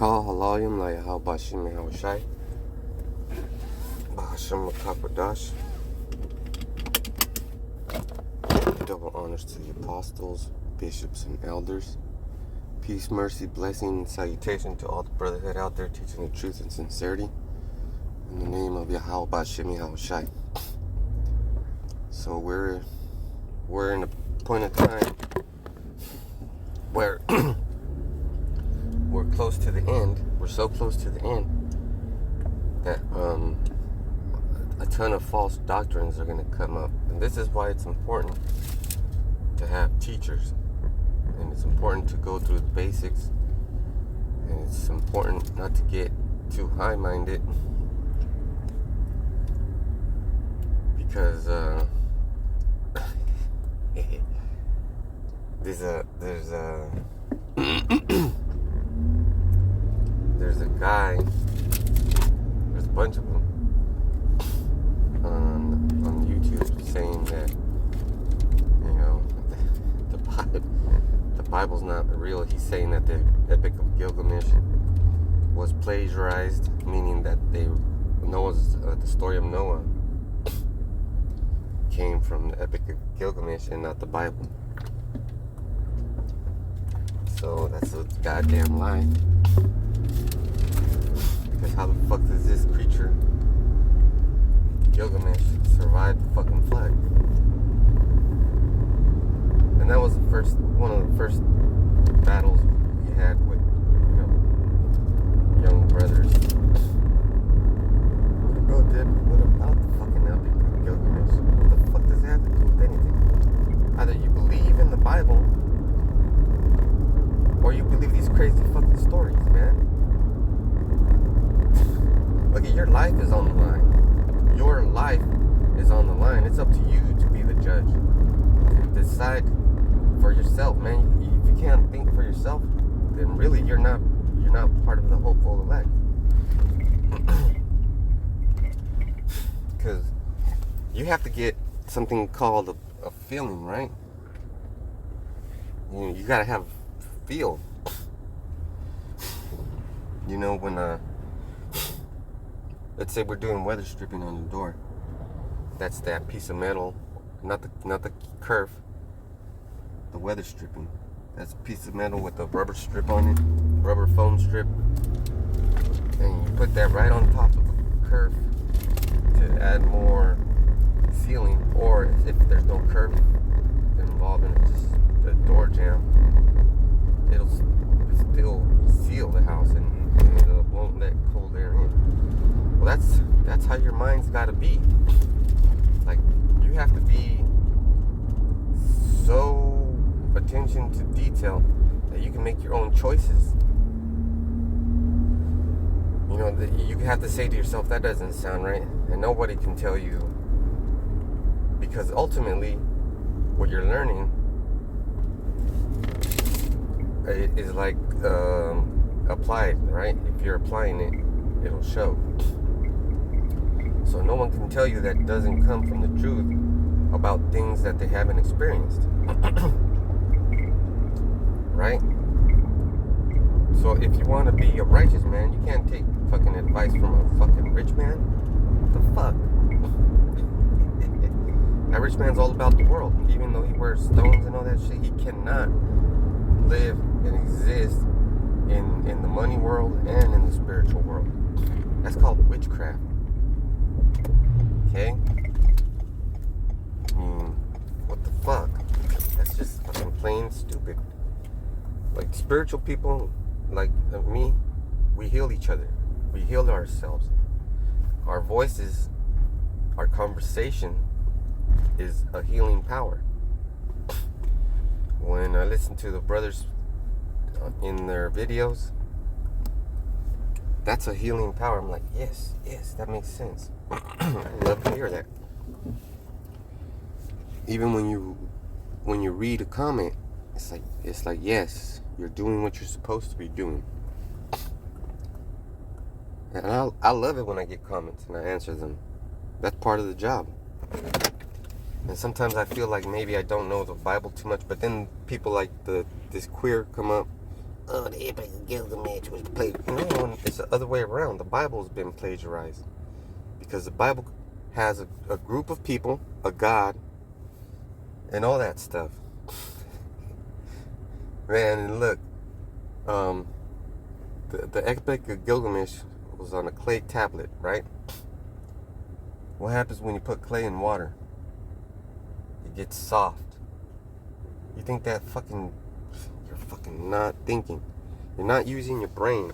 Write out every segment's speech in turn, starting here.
Kal Halayim Layahal Bashim Yahushai Bahashim Makakwadash. Double honors to the apostles, bishops, and elders. Peace, mercy, blessing, and salutation to all the brotherhood out there teaching the truth and sincerity. In the name of Yahweh Bashim Yahushai. So we're in a point of time where we're close to the end. We're so close to the end that a ton of false doctrines are going to come up. And this is why it's important to have teachers. And it's important to go through the basics. And it's important not to get too high-minded. Because there's a guy, there's a bunch of them on YouTube saying that, you know, the Bible's not real. He's saying that the Epic of Gilgamesh was plagiarized, meaning that the story of Noah came from the Epic of Gilgamesh and not the Bible. So that's a goddamn lie. Because how the fuck does this creature, Gilgamesh, survive the fucking flood? And that was one of the first battles he had with, you know, young brothers. What about the fucking Epic of Gilgamesh? What the fuck does that have to do with anything? Either you believe in the Bible, or you believe these crazy fucking stories, man. Look, your life is on the line. Your life is on the line. It's up to you to be the judge. And decide for yourself, man. If you can't think for yourself, then really you're not part of the hopeful elect. Because you have to get something called a feeling, right? You gotta have feel. You know, when let's say we're doing weather stripping on the door. That's that piece of metal, not the kerf. The weather stripping. That's a piece of metal with a rubber strip on it, rubber foam strip, and you put that right on top of the kerf to add more sealing. Or if there's no kerf involved in it, just the door jamb, it'll still seal the house and it won't let cold air in. Well, that's how your mind's got to be. Like, you have to be so attention to detail that you can make your own choices. You know, you have to say to yourself, that doesn't sound right, and nobody can tell you, because ultimately what you're learning is like applied, right? If you're applying it, it'll show. So no one can tell you that doesn't come from the truth about things that they haven't experienced. Right? So if you want to be a righteous man, you can't take fucking advice from a fucking rich man. What the fuck? That rich man's all about the world. Even though he wears stones and all that shit, he cannot live and exist in the money world and in the spiritual world. That's called witchcraft. Okay? What the fuck? That's just fucking plain stupid. Like, spiritual people like me, we heal each other. We heal ourselves. Our voices, our conversation is a healing power. When I listen to the brothers in their videos, that's a healing power. I'm like, yes, that makes sense. I love to hear that. Even when you read a comment, it's like yes, you're doing what you're supposed to be doing. And I love it when I get comments and I answer them. That's part of the job. And sometimes I feel like maybe I don't know the Bible too much, but then people like this queer come up oh, the Epic of Gilgamesh was plagiarized. No, it's the other way around. The Bible's been plagiarized. Because the Bible has a group of people, a God, and all that stuff. Man, and look, the Epic of Gilgamesh was on a clay tablet, right? What happens when you put clay in water? It gets soft. You think that you're fucking not thinking. You're not using your brain.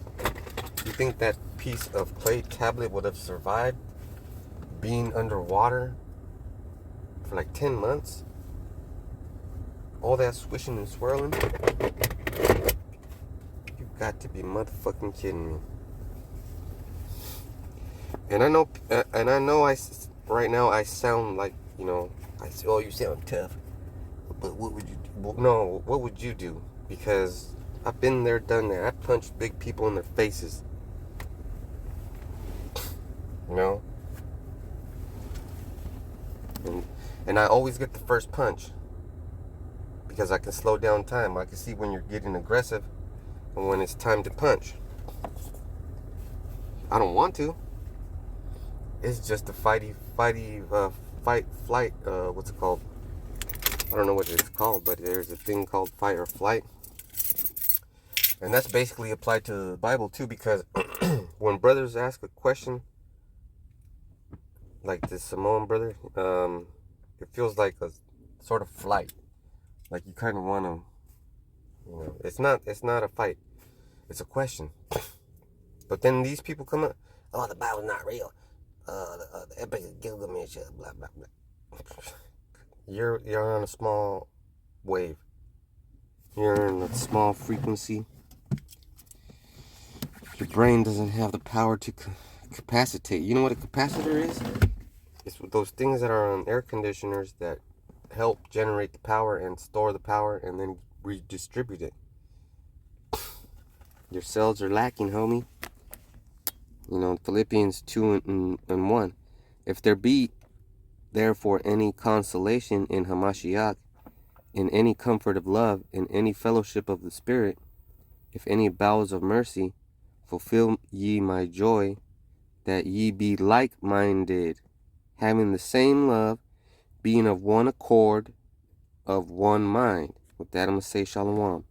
You think that piece of clay tablet would have survived being underwater for like 10 months? All that swishing and swirling? You got to be motherfucking kidding me. And I know, right now I sound like, I say, oh, you sound tough. But what would you do? No, what would you do? Because I've been there, done that. I punched big people in their faces. You know? And I always get the first punch. Because I can slow down time. I can see when you're getting aggressive and when it's time to punch. I don't want to. It's just a fight, flight, what's it called? I don't know what it's called, but there's a thing called fight or flight. And that's basically applied to the Bible too, because when brothers ask a question, like this Samoan brother, it feels like a sort of flight. Like you kind of want to, it's not a fight. It's a question. But then these people come up, oh, the Bible's not real. The Epic of Gilgamesh, blah, blah, blah. You're on a small wave. You're in a small frequency. Your brain doesn't have the power to capacitate. You know what a capacitor is? It's those things that are on air conditioners that help generate the power and store the power and then redistribute it. Your cells are lacking, homie. Philippians 2 and 1. If there be therefore any consolation in Hamashiach, in any comfort of love, in any fellowship of the Spirit, if any bowels of mercy, fulfill ye my joy, that ye be like-minded, having the same love, being of one accord, of one mind. With that, I'm going to say shalom.